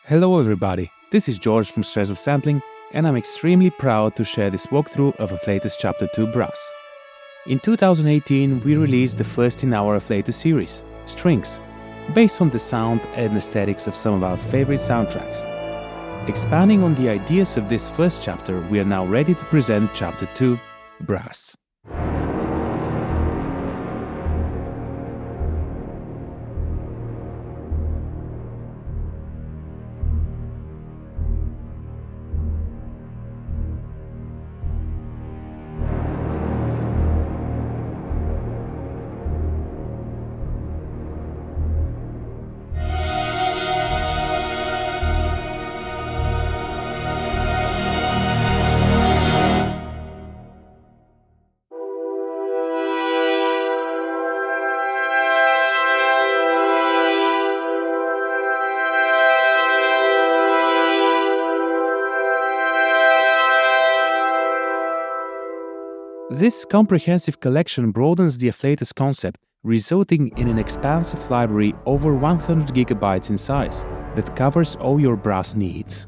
Hello everybody, this is George from Strezov Sampling, and I'm extremely proud to share this walkthrough of Afflatus Chapter 2 Brass. In 2018, we released the first in our Afflatus series, Strings, based on the sound and aesthetics of some of our favorite soundtracks. Expanding on the ideas of this first chapter, we are now ready to present Chapter 2, Brass. This comprehensive collection broadens the Afflatus concept, resulting in an expansive library over 100 GB in size that covers all your brass needs.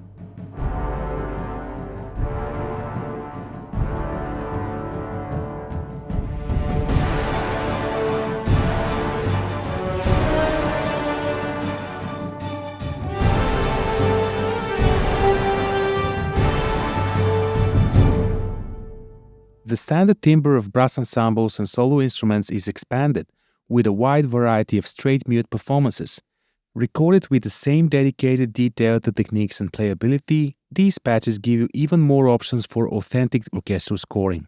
The standard timbre of brass ensembles and solo instruments is expanded with a wide variety of straight mute performances. Recorded with the same dedicated detail to techniques and playability, these patches give you even more options for authentic orchestral scoring.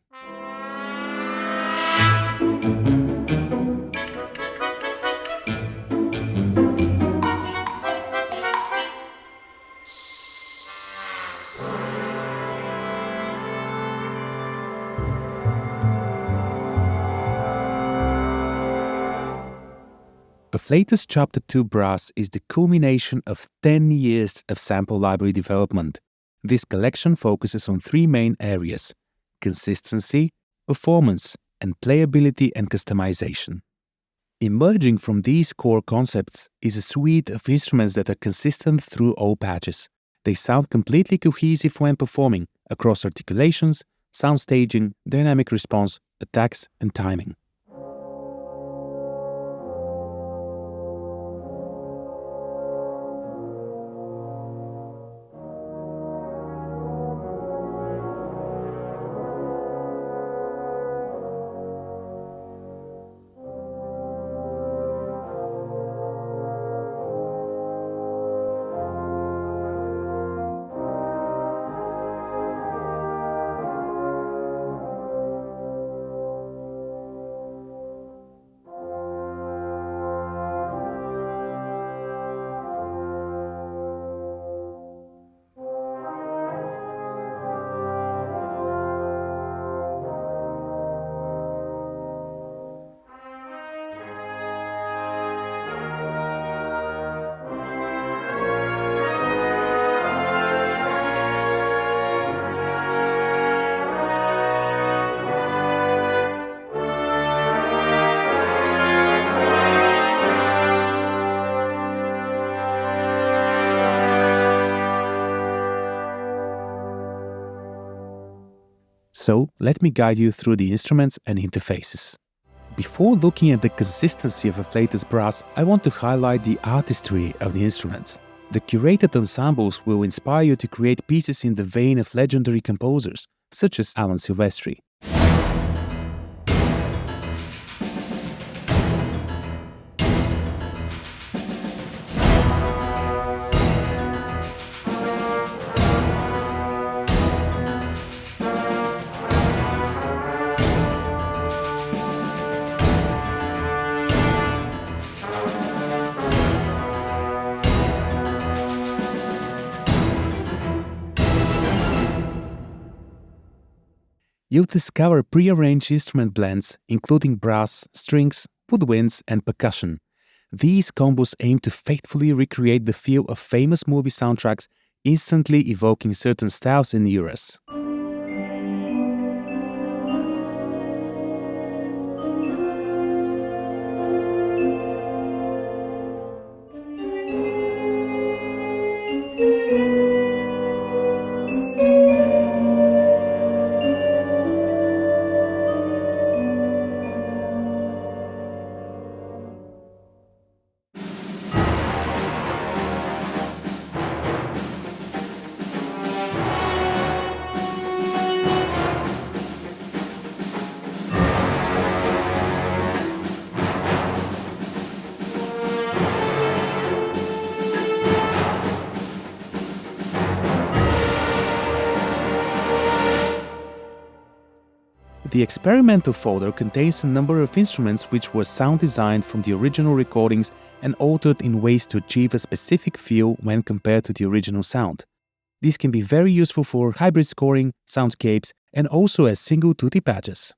Afflatus Chapter 2 Brass is the culmination of 10 years of sample library development. This collection focuses on three main areas: consistency, performance, and playability and customization. Emerging from these core concepts is a suite of instruments that are consistent through all patches. They sound completely cohesive when performing, across articulations, sound staging, dynamic response, attacks, and timing. So, let me guide you through the instruments and interfaces. Before looking at the consistency of Afflatus brass, I want to highlight the artistry of the instruments. The curated ensembles will inspire you to create pieces in the vein of legendary composers, such as Alan Silvestri. You'll discover pre-arranged instrument blends, including brass, strings, woodwinds, and percussion. These combos aim to faithfully recreate the feel of famous movie soundtracks, instantly evoking certain styles and eras. The experimental folder contains a number of instruments which were sound designed from the original recordings and altered in ways to achieve a specific feel when compared to the original sound. These can be very useful for hybrid scoring, soundscapes, and also as single tutti patches.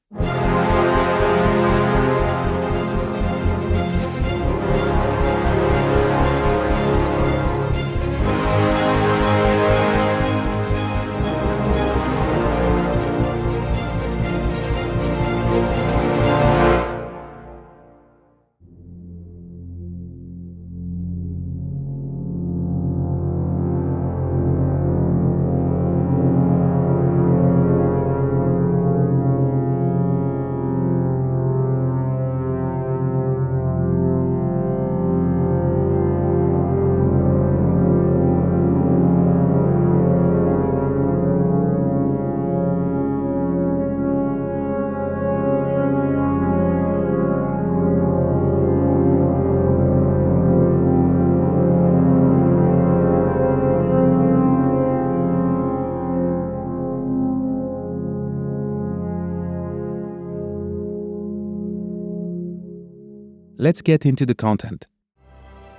Let's get into the content.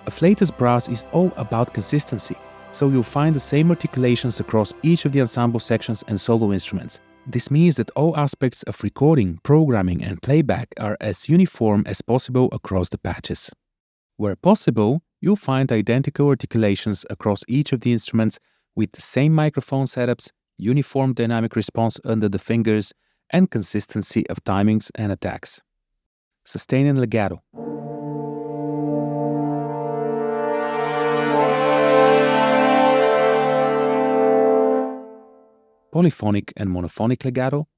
Afflatus brass is all about consistency, so you'll find the same articulations across each of the ensemble sections and solo instruments. This means that all aspects of recording, programming, and playback are as uniform as possible across the patches. Where possible, you'll find identical articulations across each of the instruments with the same microphone setups, uniform dynamic response under the fingers, and consistency of timings and attacks. Sustain and legato. Polyphonic and monophonic legato.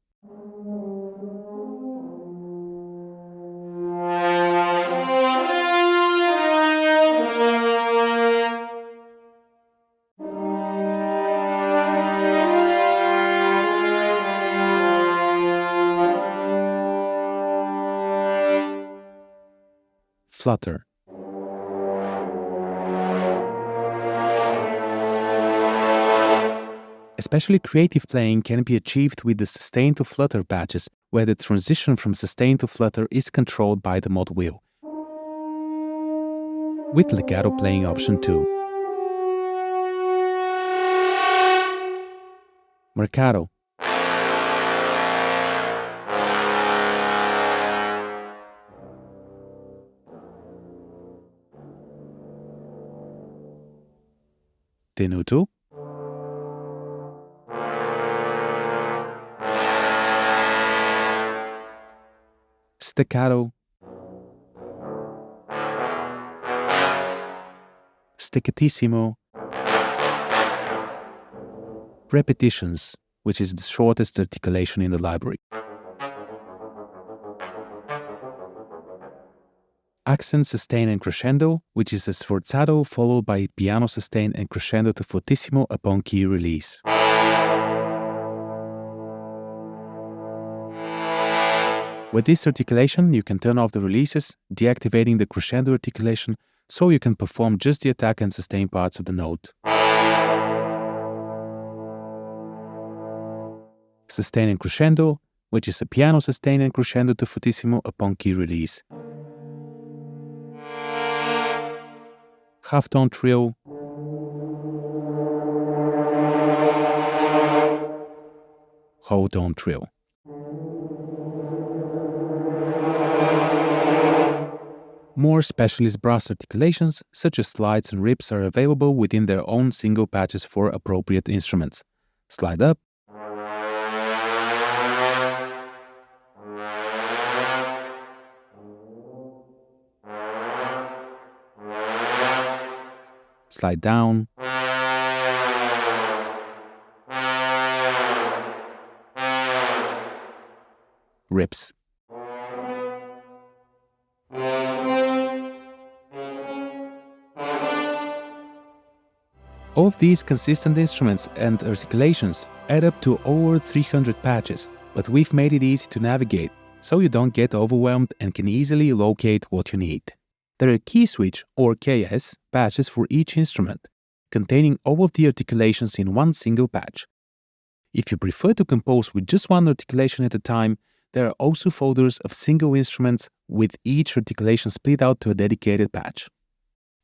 Flutter. Especially creative playing can be achieved with the sustain to flutter patches, where the transition from sustain to flutter is controlled by the mod wheel. With legato playing option 2. Marcato. Tenuto. Staccato. Staccatissimo. Repetitions, which is the shortest articulation in the library. Accent, sustain and crescendo, which is a sforzato followed by piano sustain and crescendo to fortissimo upon key release. With this articulation, you can turn off the releases, deactivating the crescendo articulation, so you can perform just the attack and sustain parts of the note. Sustain and crescendo, which is a piano sustain and crescendo to fortissimo upon key release. Half-tone trill. Whole-tone trill. More specialist brass articulations, such as slides and rips, are available within their own single patches for appropriate instruments. Slide up. Slide down. Rips. All of these consistent instruments and articulations add up to over 300 patches, but we've made it easy to navigate, so you don't get overwhelmed and can easily locate what you need. There are key switch, or KS, patches for each instrument, containing all of the articulations in one single patch. If you prefer to compose with just one articulation at a time, There are also folders of single instruments with each articulation split out to a dedicated patch.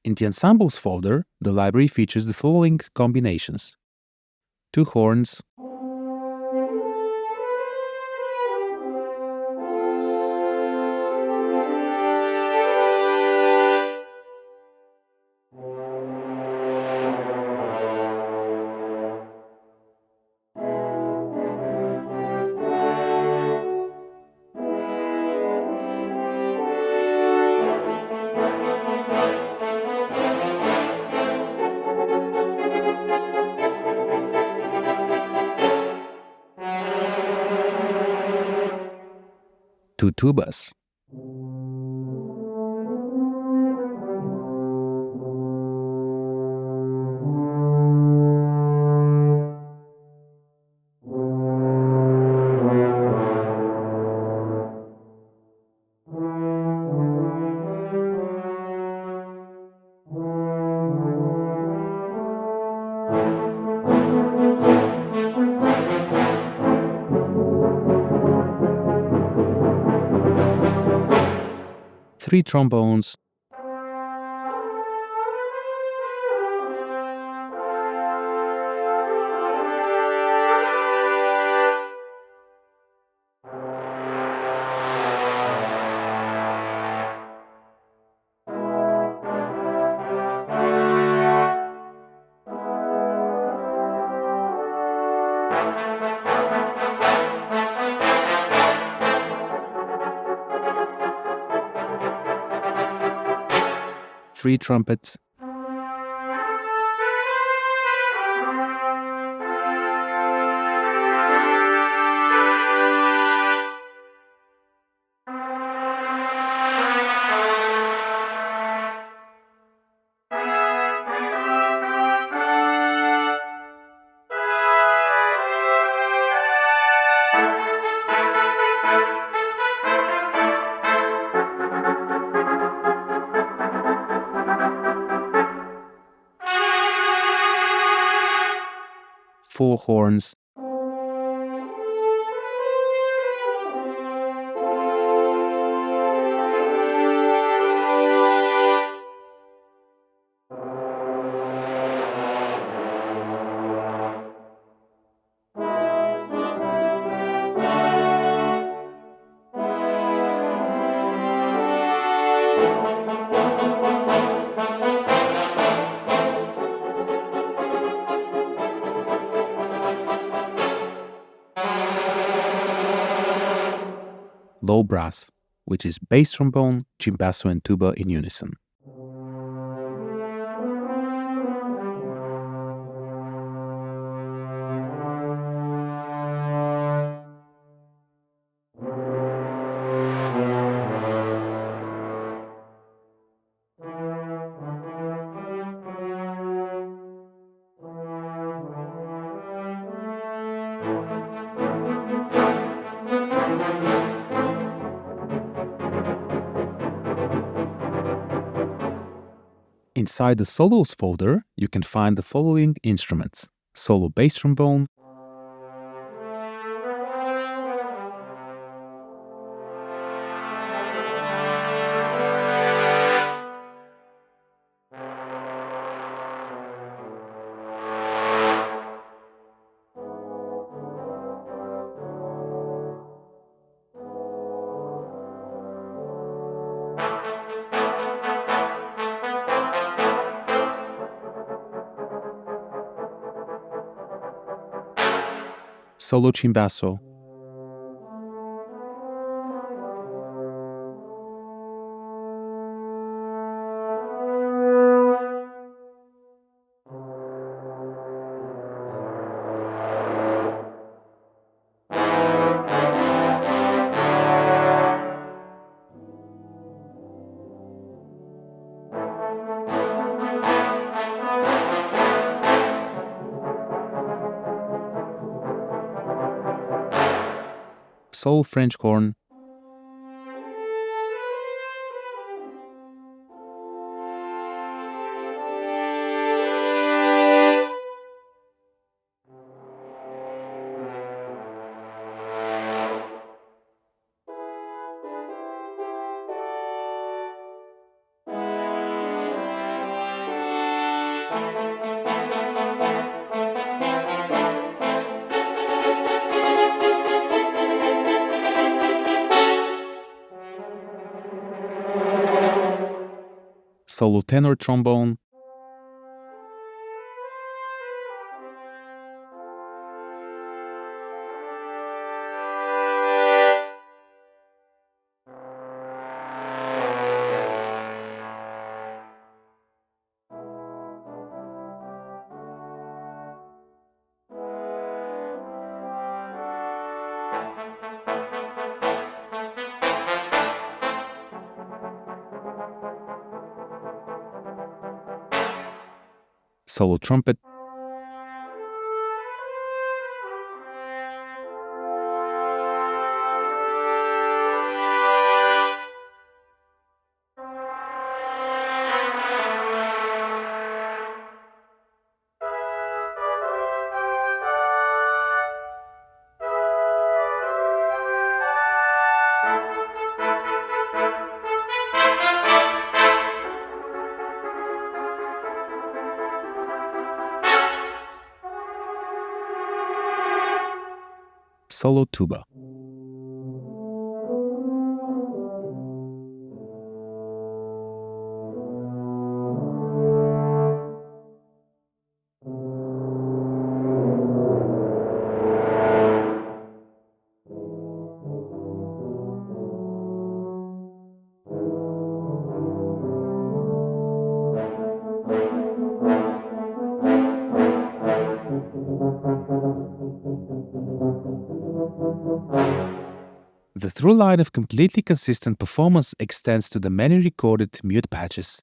In the Ensembles folder, the library features the following combinations: 2 horns, two tubas, three trombones, three trumpets, four horns, low brass, which is bass trombone, cimbasso, and tuba in unison. Inside the solos folder, you can find the following instruments: solo bass trombone, solo cimbasso, solo French horn, solo tenor trombone, solo trumpet, solo tuba. The through line of completely consistent performance extends to the many recorded mute patches.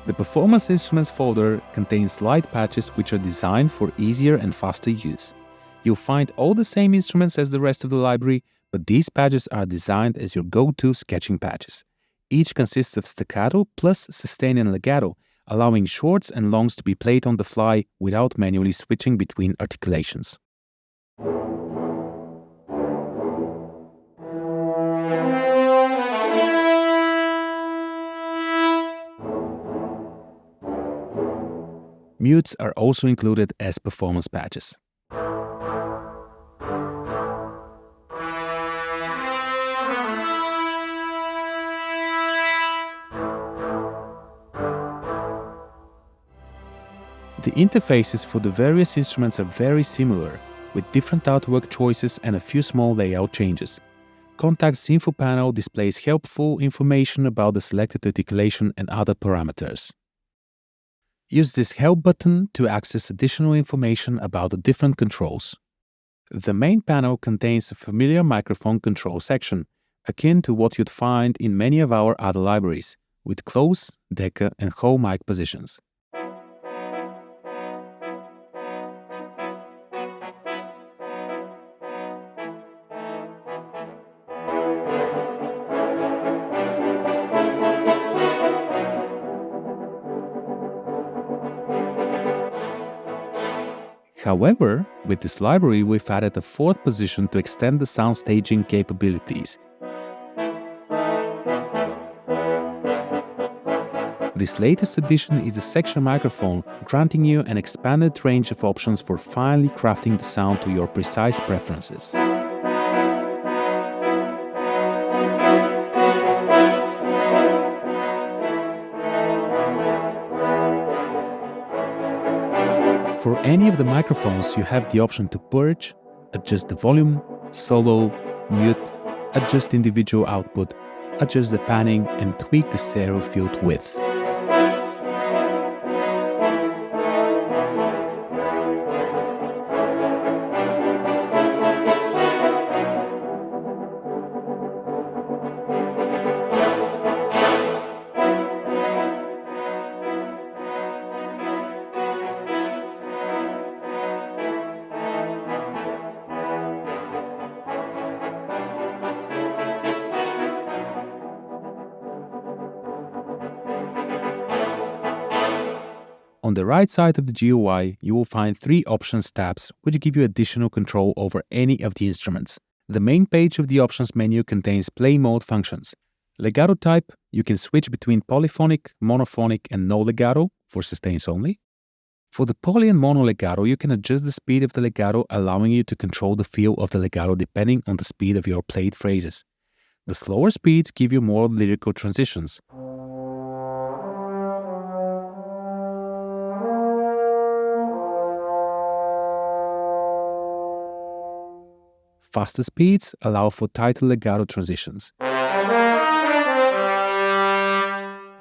The Performance Instruments folder contains slide patches which are designed for easier and faster use. You'll find all the same instruments as the rest of the library, but these patches are designed as your go-to sketching patches. Each consists of staccato plus sustain and legato, allowing shorts and longs to be played on the fly without manually switching between articulations. Mutes are also included as performance patches. The interfaces for the various instruments are very similar, with different artwork choices and a few small layout changes. Contact's info panel displays helpful information about the selected articulation and other parameters. Use this Help button to access additional information about the different controls. The main panel contains a familiar microphone control section, akin to what you'd find in many of our other libraries, with close, deca, and whole mic positions. However, with this library, we've added a fourth position to extend the sound staging capabilities. This latest addition is the section microphone, granting you an expanded range of options for finely crafting the sound to your precise preferences. For any of the microphones, you have the option to purge, adjust the volume, solo, mute, adjust individual output, adjust the panning, and tweak the stereo field width. On the right side of the GUI, you will find 3 options tabs which give you additional control over any of the instruments. The main page of the options menu contains play mode functions. Legato type, you can switch between polyphonic, monophonic and no legato for sustains only. For the poly and mono legato, you can adjust the speed of the legato, allowing you to control the feel of the legato depending on the speed of your played phrases. The slower speeds give you more lyrical transitions. Faster speeds allow for tighter legato transitions.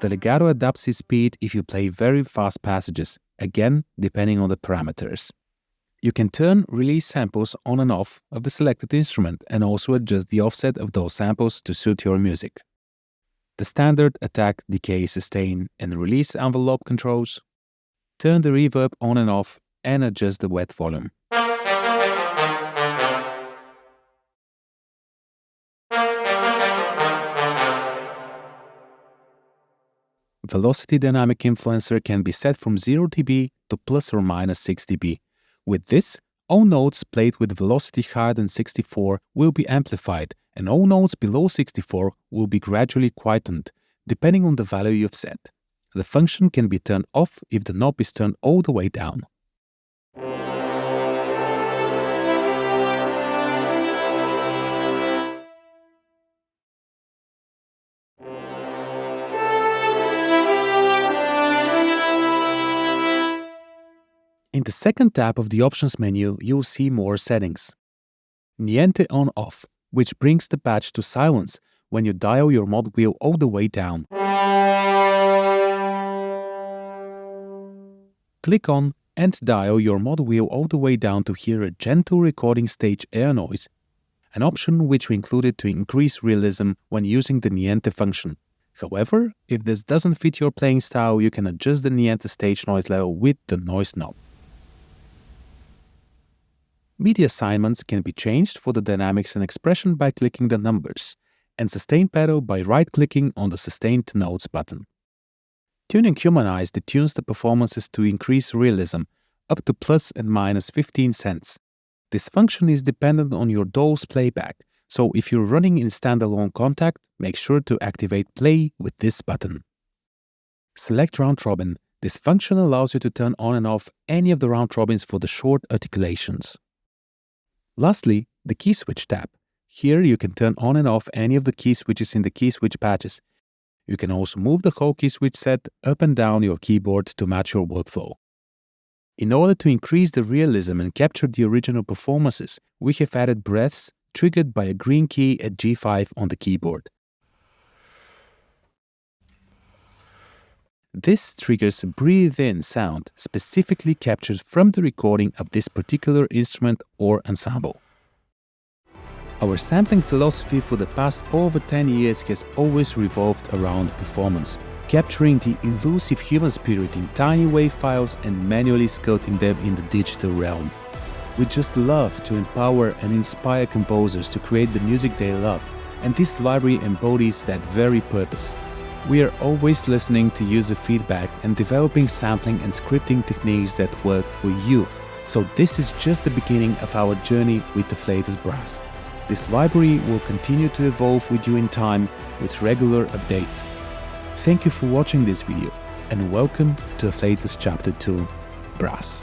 The legato adapts its speed if you play very fast passages, again depending on the parameters. You can turn release samples on and off of the selected instrument and also adjust the offset of those samples to suit your music. The standard attack, decay, sustain and release envelope controls. Turn the reverb on and off and adjust the wet volume. Velocity dynamic influencer can be set from 0 dB to plus or minus 6 dB. With this, all notes played with velocity higher than 64 will be amplified, and all notes below 64 will be gradually quietened, depending on the value you've set. The function can be turned off if the knob is turned all the way down. In the second tab of the options menu, you'll see more settings. Niente on-off, which brings the patch to silence when you dial your mod wheel all the way down. Click on and dial your mod wheel all the way down to hear a gentle recording stage air noise, an option which we included to increase realism when using the Niente function. However, if this doesn't fit your playing style, you can adjust the Niente stage noise level with the noise knob. MIDI assignments can be changed for the dynamics and expression by clicking the numbers, and sustain pedal by right-clicking on the sustained notes button. Tuning Humanize detunes the performances to increase realism, up to plus and minus 15 cents. This function is dependent on your DAW's playback, so if you're running in standalone Contact, make sure to activate play with this button. Select Round Robin. This function allows you to turn on and off any of the round robins for the short articulations. Lastly, the Key Switch tab. Here you can turn on and off any of the key switches in the key switch patches. You can also move the whole key switch set up and down your keyboard to match your workflow. In order to increase the realism and capture the original performances, we have added breaths triggered by a green key at G5 on the keyboard. This triggers a breathe-in sound specifically captured from the recording of this particular instrument or ensemble. Our sampling philosophy for the past over 10 years has always revolved around performance, capturing the elusive human spirit in tiny WAV files and manually sculpting them in the digital realm. We just love to empower and inspire composers to create the music they love, and this library embodies that very purpose. We are always listening to user feedback and developing sampling and scripting techniques that work for you. So this is just the beginning of our journey with Afflatus Brass. This library will continue to evolve with you in time with regular updates. Thank you for watching this video and welcome to Afflatus Chapter 2 Brass.